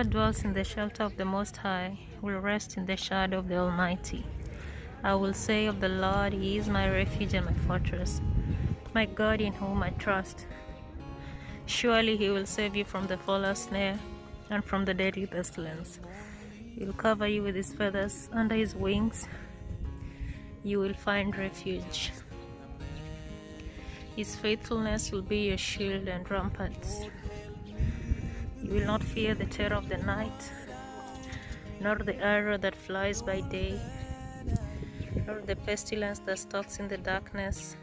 Dwells in the shelter of the Most High will rest in the shadow of the Almighty. I will say of the Lord, He is my refuge and my fortress, my God in whom I trust. Surely He will save you from the fowler's snare and from the deadly pestilence. He will cover you with His feathers, under His wings you will find refuge. His faithfulness will be your shield and ramparts. You will not fear the terror of the night, nor the arrow that flies by day, nor the pestilence that stalks in the darkness,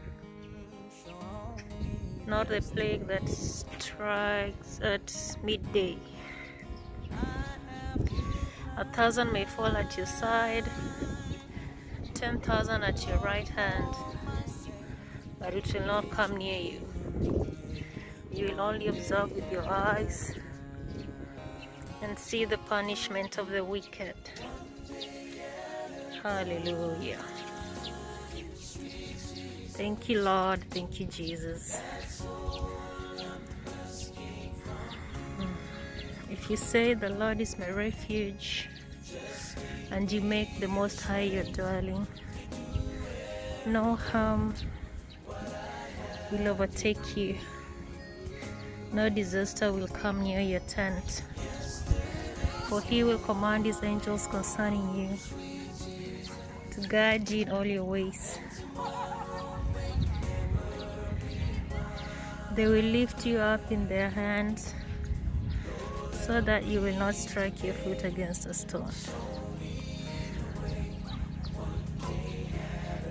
nor the plague that strikes at midday. 1,000 may fall at your side, 10,000 at your right hand, but it will not come near you. You will only observe with your eyes and see the punishment of the wicked. Hallelujah. Thank you, Lord. Thank you, Jesus. If you say the Lord is my refuge, and you make the Most High your dwelling, no harm will overtake you, no disaster will come near your tent. For He will command His angels concerning you, to guide you in all your ways. They will lift you up in their hands, so that you will not strike your foot against a stone.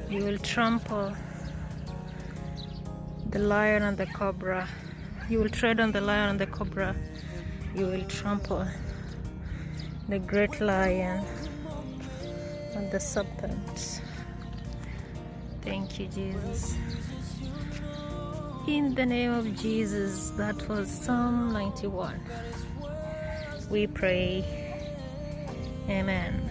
You will trample the lion and the cobra. You will tread on the lion and the cobra. You will trample the great lion and the serpent. Thank you, Jesus. In the name of Jesus, that was Psalm 91. We pray. Amen.